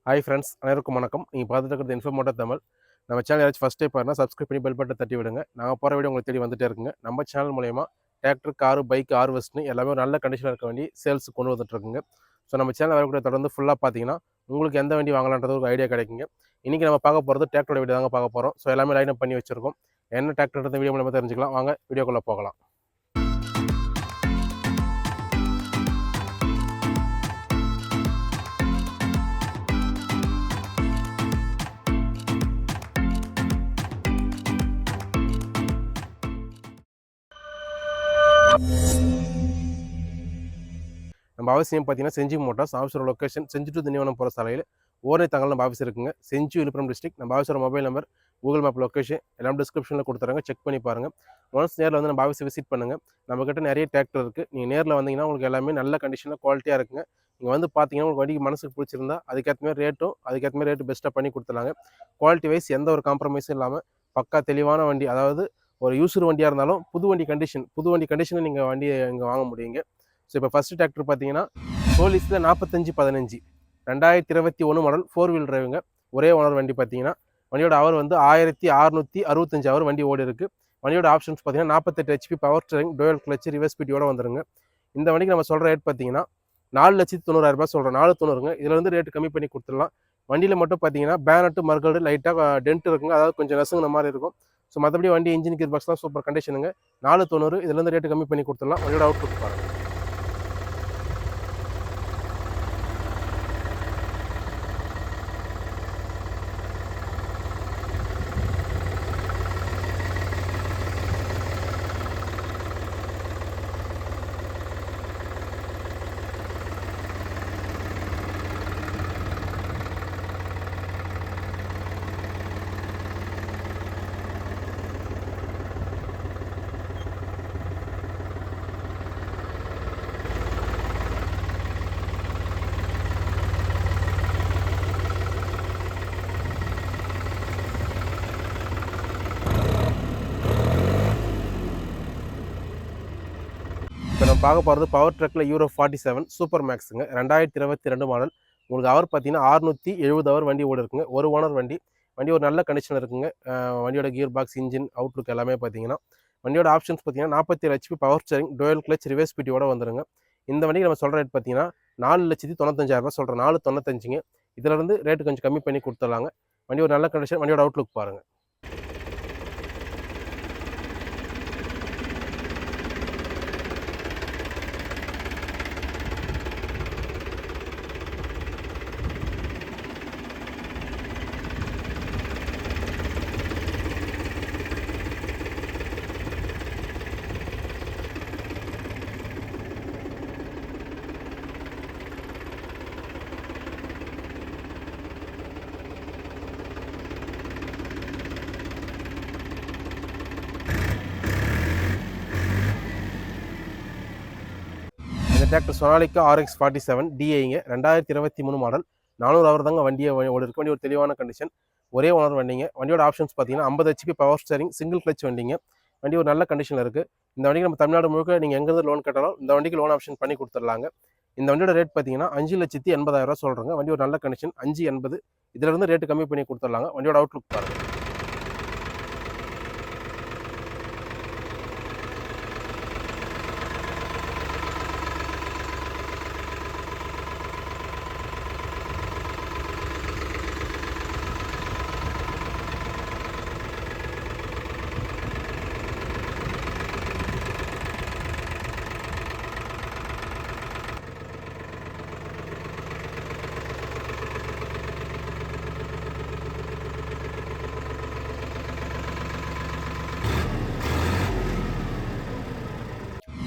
Hi friends, அனைவருக்கும் வணக்கம். நீங்கள் பார்த்துட்டு இருக்கிறது இன்ஃபோமோட்டோ தமிழ். நம்ம சேனல் யாராச்சும் ஃபஸ்ட் டைம் பாருங்கள், சப்ஸ்கிரைப் பண்ணி பெல் பட்டனை தட்டி விடுங்க. நாங்கள் போகிற வீடியோ உங்களுக்கு தேடி வந்துட்டே இருக்குங்க. நம்ம சேனல் மூலயமா டிராக்டர், காரு, பைக், ஹார்வெஸ்ட்னு எல்லாமே ஒரு நல்ல கண்டிஷனில் இருக்க வண்டி சேல்ஸுக்கு கொண்டு வந்துட்டுருக்குங்க. ஸோ நம்ம சேனல் வரக்கூடிய தொடர்ந்து ஃபுல்லாக பார்த்தீங்கன்னா உங்களுக்கு எந்த வண்டி வாங்கலான்றது ஒரு ஐடியா கிடைக்குங்க. இன்றைக்கி நம்ம பார்க்க போகிறது டிராக்டரோட வீடியோ தாங்க பார்க்க போகிறோம். ஸோ எல்லாமே லைன் அப் பண்ணி வச்சுருக்கோம். என்ன டிராக்டர் வீடியோ மூலமாக தெரிஞ்சுக்கலாம். வாங்க வீடியோக்குள்ளே போகலாம். நம்ம அவசியம் பார்த்தீங்கன்னா Gingee motors officer location Gingee to Tindivanam போகிற சாலையில் ஓரணை தங்கல் நம்ம ஆஃபீஸ் இருக்குங்க. செஞ்சி விழுப்புரம் டிஸ்ட்ரிக்ட். நம்ம officer mobile number, Google map location எல்லாம் டிஸ்கிரிப்ஷனில் கொடுத்துறாங்க. செக் பண்ணி பாருங்கள். ஒன்ஸ் நேரில் வந்து நம்ம ஆஃபீஸை விசிட் பண்ணுங்கள். நம்மக்கிட்ட நிறைய டிராக்டர் இருக்குது. நீங்கள் நேரில் வந்தீங்கன்னா உங்களுக்கு எல்லாமே நல்ல கண்டிஷனில் குவாலிட்டியாக இருக்குங்க. நீங்கள் வந்து பார்த்தீங்கன்னா உங்களுக்கு வண்டிக்கு மனசுக்கு பிடிச்சிருந்தா அதுக்கேற்ற மாதிரி ரேட்டு பெஸ்ட்டாக பண்ணி கொடுத்துலாங்க. குவாலிட்டி வைஸ் எந்த ஒரு காம்ப்ரமைஸும் இல்லாமல் பக்கா தெளிவான வண்டி, அதாவது ஒரு யூசர் வண்டியாக இருந்தாலும் புது வண்டி கண்டிஷனில் நீங்கள் வண்டியை இங்கே வாங்க முடியுங்க. ஸோ இப்போ ஃபஸ்ட்டு டிராக்டர் பார்த்தீங்கன்னா சோலிஸில் 4515 2021 மாடல் 4 வீல் டிரைவுங்க. ஒரே ஓனர் வண்டி பார்த்தீங்கன்னா வண்டியோட அவர் வந்து 1665 அவர் வண்டி ஓடி இருக்குது. வண்டியோட ஆப்ஷன்ஸ் பார்த்தீங்கன்னா 48 HP power steering, dual clutch, reverse ஸ்பீடியோட வந்துருங்க. இந்த வண்டிக்கு நம்ம சொல்கிற ரேட் பார்த்தீங்கன்னா 4,90,000 சொல்கிறோம். 490ங்க. இதில் வந்து ரேட்டு கம்மி பண்ணி கொடுத்துடலாம். வண்டியில் மட்டும் பார்த்தீங்கன்னா பேனட்டு மர்கல்டு லைட்டாக டென்ட் இருக்குங்க, அதாவது கொஞ்சம் நசுங்கின மாதிரி இருக்கும். ஸோ மற்றபடி வண்டி இன்ஜின் கியர் பாக்ஸ்லாம் சூப்பர் கண்டிஷனுங்க. 490. இதுலேருந்து ரேட்டு கம்மி பண்ணி கொடுத்துடலாம். வண்டியோட அவுட்புட் பாருங்கள். இப்போ நம்ம பார்க்க போகிறது பவர் ட்ரக்கில் யூரோ 47 சூப்பர் மேக்ஸுங்க. 2022 மாடல். உங்களுக்கு அவர் பார்த்தீங்கன்னா 670 அவர் வண்டி ஓடி இருக்குங்க. ஒரு ஓனர் வண்டி. வண்டி ஒரு நல்ல கண்டிஷனில் இருக்குங்க. வண்டியோட கியர் பாக்ஸ், இன்ஜின், அவுட்லுக் எல்லாமே பார்த்தீங்கன்னா வண்டியோட ஆப்ஷன்ஸ் பார்த்தீங்கன்னா 47 HP power steering, dual clutch, reverse ஸ்பீடியோட வந்துருங்க. இந்த வண்டிக்கு நம்ம சொல்கிற ரேட் பார்த்தீங்கன்னா 4,95,000 சொல்கிறோம். 495ங்க. இதிலிருந்து ரேட்டு கொஞ்சம் கம்மி பண்ணி கொடுத்துடலாங்க. வண்டி ஒரு நல்ல கண்டிஷன். வண்டியோட அவுட்லுக் பாருங்கள். இந்த டிராக்டர் சொனாலிக்கா RX 47 DIங்க. 2023 மாடல். 400 அவர் தாங்க வண்டியை ஓடி இருக்கு. வண்டி ஒரு தெளிவான கண்டிஷன். ஒரே ஓனர் வண்டிங்க. வண்டியோட ஆப்ஷன்ஸ் பார்த்தீங்கன்னா 50 HP power steering, single clutch வண்டிங்க. வண்டி ஒரு நல்ல கண்டிஷனில் இருக்குது. இந்த வண்டிக்கு நம்ம தமிழ்நாடு முழுக்க நீங்கள் எங்கேருந்து லோன் கேட்டாலும் இந்த வண்டிக்கு லோன் ஆப்ஷன் பண்ணி கொடுத்துடலாங்க. இந்த வண்டியோட ரேட் பார்த்தீங்கன்னா 5,80,000 சொல்கிறேங்க. வண்டி ஒரு நல்ல கண்டிஷன். 580. இதிலிருந்து ரேட்டு கம்மி பண்ணி கொடுத்துடலாங்க. வண்டியோட அவுட்லுக் பாருங்கள்.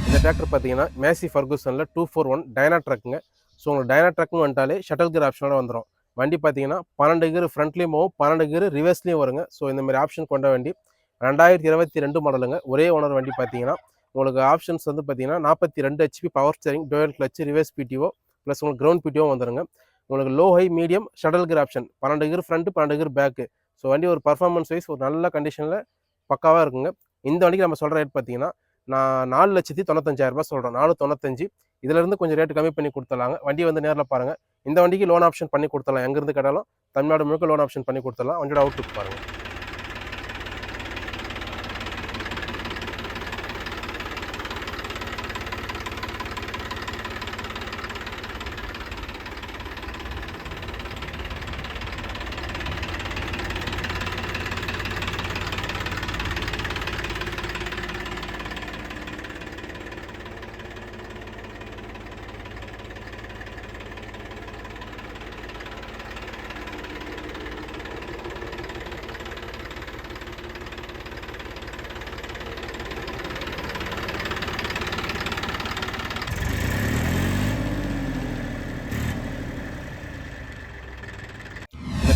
இந்த டிராக்டர் பார்த்தீங்கன்னா மேசி ஃபர்கூசனில் 241 டைனா ட்ரக்குங்க. ஸோ உங்களுக்கு டைனா ட்ரக்னு வந்துட்டாலே ஷட்டல் கியர் ஆப்ஷனோட வந்துடும். வண்டி பார்த்தீங்கன்னா 12 கியர் ஃப்ரண்ட்லேயும் போகும், 12 கியர் ரிவர்ஸ்லேயும் வருங்க. ஸோ இந்த மாதிரி ஆப்ஷன் கொண்ட வண்டி 2022 மாடலுங்க. ஒரே ஓனர் வண்டி பார்த்தீங்கன்னா உங்களுக்கு ஆப்ஷன்ஸ் வந்து பார்த்தீங்கன்னா 42 HP power steering, dual clutch, reverse PTO plus உங்களுக்கு கிரவுண்ட் PTO வந்துருங்க. உங்களுக்கு low high medium shuttle gear option, 12 gear front, 12 gear back. So வண்டி ஒரு பர்ஃபார்மன்ஸ் வைஸ் ஒரு நல்ல கண்டிஷனில் பக்காவாக இருக்குங்க. இந்த வண்டிக்கு நம்ம சொல்கிற ரேட் பார்த்தீங்கன்னா நான் 4,95,000 சொல்கிறோம். 495. இதிலேருந்து கொஞ்சம் ரேட்டு கம்மி பண்ணி கொடுத்துடலாங்க. வண்டி வந்து நேரில் பாருங்கள். இந்த வண்டிக்கு லோன் ஆப்ஷன் பண்ணி கொடுத்துடலாம். எங்கேருந்து கேட்டாலும் தமிழ்நாடு முழுக்க லோன் ஆப்ஷன் பண்ணி கொடுத்துடலாம். வண்டியோட அவுட்லுக் பாருங்கள்.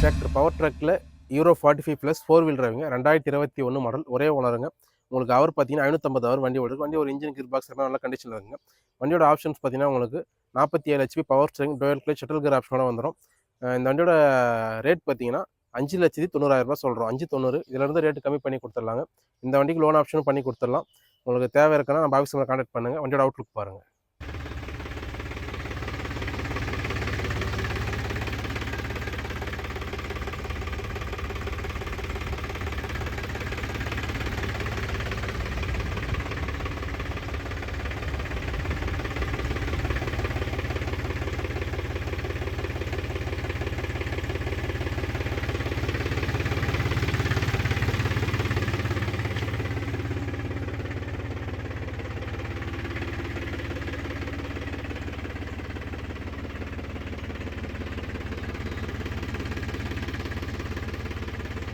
டிராக்டர் பவர் ட்ரக்கில் யூரோ 45+ 4 வீல் டிரைவிங்க 2021 மாடல், ஒரே ஓனருங்க. உங்களுக்கு அவர் பார்த்தீங்கன்னா 550 அவர் வண்டி ஓடுது. வண்டி ஒரு இன்ஜின் கியர் பாக்ஸ் எல்லாம் நல்ல கண்டிஷனில் இருக்குங்க. வண்டியோட ஆப்ஷன்ஸ் பார்த்தீங்கன்னா உங்களுக்கு 47 HP power steering, dual clutch, shuttle gear ஆப்ஷனோட வந்துடும். இந்த வண்டியோட ரேட் பார்த்தீங்கன்னா 5,90,000 சொல்கிறோம். 5,90,000. இதிலேருந்து ரேட்டு கம்மி பண்ணி கொடுத்துடலாங்க. இந்த வண்டிக்கு லோன் ஆப்ஷனும் பண்ணி கொடுத்துடலாம். உங்களுக்கு தேவை இருக்குன்னா நம்ம ஆஃபீஸ் நம்பரை கான்டாக்ட் பண்ணுங்கள். வண்டியோட அவுட்லுக் பாருங்கள்.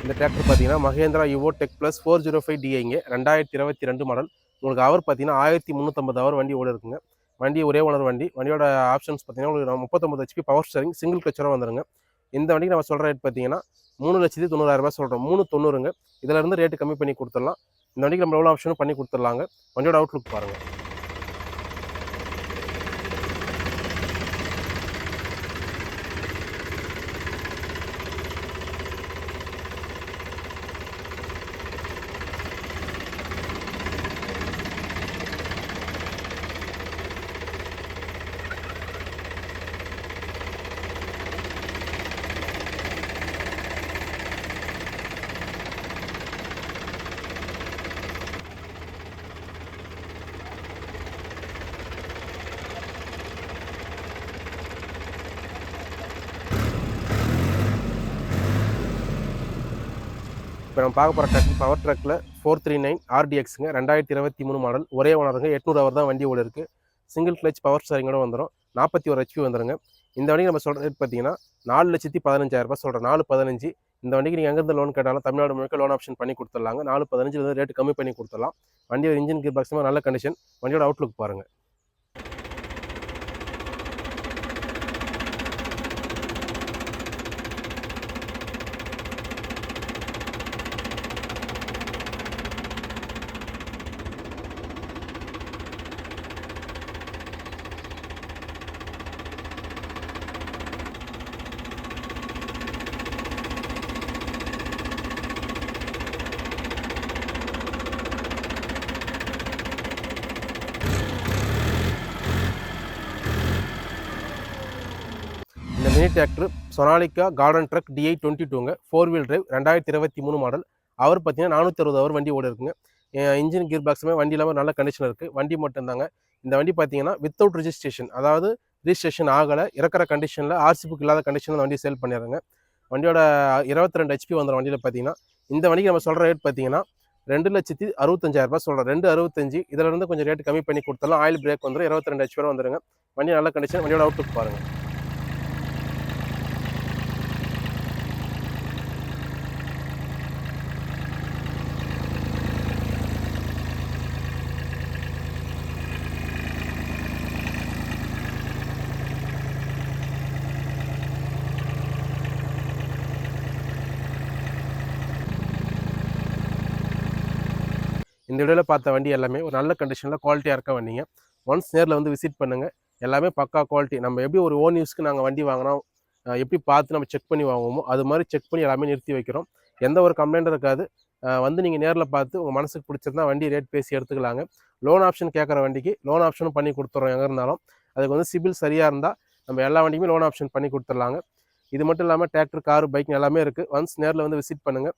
இந்த டிராக்டர் பார்த்தீங்கன்னா மகேந்திரா யுவோ டெக் ப்ளஸ் 405 டிஐங்க 2022 மாடல். உங்களுக்கு அவர் பார்த்தீங்கன்னா 1350 அவர் வண்டி ஓடி இருக்குங்க. வண்டி ஒரே ஓனர் வண்டி. வண்டியோட ஆப்ஷன்ஸ் பார்த்தீங்கன்னா உங்களுக்கு 39 HP பவர் ஸ்டீரிங், சிங்கிள் கிளச்சராக வந்துருங்க. இந்த வண்டிக்கு நம்ம சொல்கிற ரேட் பார்த்தீங்கன்னா 3,90,000 சொல்கிறோம். 3,90,000ங்க. இதில் இருந்து ரேட்டு கம்மி பண்ணி கொடுத்துடலாம். இந்த வண்டிக்கு நம்ம எவ்வளோ ஆப்ஷனும் பண்ணி கொடுத்துடலாங்க. வண்டியோட அவுட்லுக் பாருங்கள். இப்போ நம்ம பார்க்க போகிற ட்ரக் பவர் ட்ரக்கில் 439 RDXங்க 2023 மாடல், ஒரே ஓனருங்க. 800 அவர் தான் வண்டி ஓடி இருக்குது. சிங்கிள் கிளச் பவர் ஸ்டீரிங்கோட வந்துடும். 41 HP வந்துடுங்க. இந்த வண்டிக்கு நம்ம சொல்கிற ரேட் பார்த்தீங்கன்னா 4,15,000 சொல்கிறோம். 4,15. இந்த வண்டிக்கு நீங்கள் எங்கேருந்து லோன் கேட்டாலும் தமிழ்நாடு முழுக்க லோன் ஆப்ஷன் பண்ணி கொடுத்துடலாங்க. 4,15 ரேட்டு கம்மி பண்ணி கொடுத்துடலாம். வண்டியோட இன்ஜின் கியர் பாக்ஸ் நல்ல கண்டிஷன். வண்டியோட அவுட்லுக் பாருங்கள். இந்த mini tractor Sonalika garden truck DI22ங்க, 4 வீல் டிரைவ் 2023 மாடல். அவர் பார்த்தீங்கன்னா 460 அவர் வண்டி ஓடி இருக்குங்க. இன்ஜின் கியர் பாக்ஸுமே வண்டி இல்லாமல் நல்ல கண்டிஷன் இருக்குது. வண்டி மட்டும்தாங்க. இந்த வண்டி பார்த்தீங்கன்னா வித்தவுட் ரிஜிஸ்ட்ரேஷன், அதாவது ரிஜிஸ்ட்ரேஷன் ஆகலை, இறக்குற கண்டிஷனில், ஆர்சி புக் இல்லாத கண்டிஷனில் வண்டி சேல் பண்ணிடுறேங்க. வண்டியோட 22 HP வந்துடும் வண்டியில் பார்த்தீங்கன்னா. இந்த வண்டிக்கு நம்ம சொல்கிற ரேட் பார்த்தீங்கன்னா 2,65,000 சொல்கிறோம். 2,65. இதில் இருந்து கொஞ்சம் ரேட்டு கம்மி பண்ணி கொடுத்தாலும் ஆயில் பிரேக் வந்துடும். 22 HP வரை வந்துடுங்க. வண்டி நல்ல கண்டிஷன். வண்டியோட அவுட்லுக் பாருங்கள். இந்த வீடியோவில் பார்த்த வண்டி எல்லாமே ஒரு நல்ல கண்டிஷனில் குவாலிட்டியாக இருக்க வண்டிங்க. ஒன்ஸ் நேரில் வந்து விசிட் பண்ணுங்கள். எல்லாமே பக்கா குவாலிட்டி. நம்ம எப்படி ஒரு ஓன் யூஸ்க்கு நாங்கள் வண்டி வாங்கினோம், எப்படி பார்த்து நம்ம செக் பண்ணி வாங்குவோமோ அது மாதிரி செக் பண்ணி எல்லாமே நிறுத்தி வைக்கிறோம். எந்த ஒரு கம்ப்ளைண்ட்டும் இருக்காது. வந்து நீங்கள் நேரில் பார்த்து உங்கள் மனசுக்கு பிடிச்சிருந்தா வண்டி ரேட் பேசி எடுத்துக்கலாங்க. லோன் ஆப்ஷன் கேட்குற வண்டிக்கு லோன் ஆப்ஷனும் பண்ணி கொடுத்துட்றோம் எங்கே இருந்தாலும். அதுக்கு வந்து சிபில் சரியாக இருந்தால் நம்ம எல்லா வண்டியுமே லோன் ஆப்ஷன் பண்ணி கொடுத்துடலாங்க. இது மட்டும் இல்லாமல் டிராக்டர், கார், பைக் எல்லாமே இருக்குது. ஒன்ஸ் நேரில் வந்து விசிட் பண்ணுங்கள்.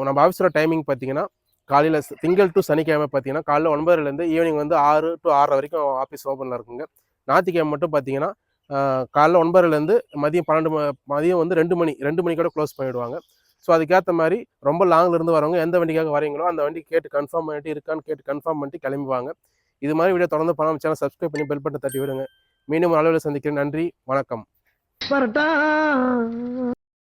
நம்ம ஆஃபீஸோட டைமிங் பார்த்தீங்கன்னா காலையில் திங்கள் டு சனிக்கிழமை பார்த்தீங்கன்னா காலையில் 9:00லேருந்து ஈவினிங் வந்து 6 to 6:30 வரைக்கும் ஆஃபீஸ் ஓப்பனில் இருக்குங்க. ஞாயிற்றுக்கிழமை மட்டும் பார்த்தீங்கன்னா காலைல 9:00லேருந்து மதியம் வந்து 2 மணிக்கூட க்ளோஸ் பண்ணிவிடுவாங்க. ஸோ அதுக்கேற்ற மாதிரி ரொம்ப லாங்கிலேருந்து வரவங்க எந்த வண்டிக்காக வரீங்களோ அந்த வண்டி கேட்டு கன்ஃபார்ம் பண்ணிட்டு இருக்கான்னு கேட்டு கன்ஃபார்ம் பண்ணிட்டு கிளம்புவாங்க. இது மாதிரி வீடியோ தொடர்ந்து பண்ண சேனல் சப்ஸ்கிரைப் பண்ணி பெல் பட்டன் தட்டி விடுங்க. மீண்டும் அளவில் சந்திக்கிறேன். நன்றி, வணக்கம்.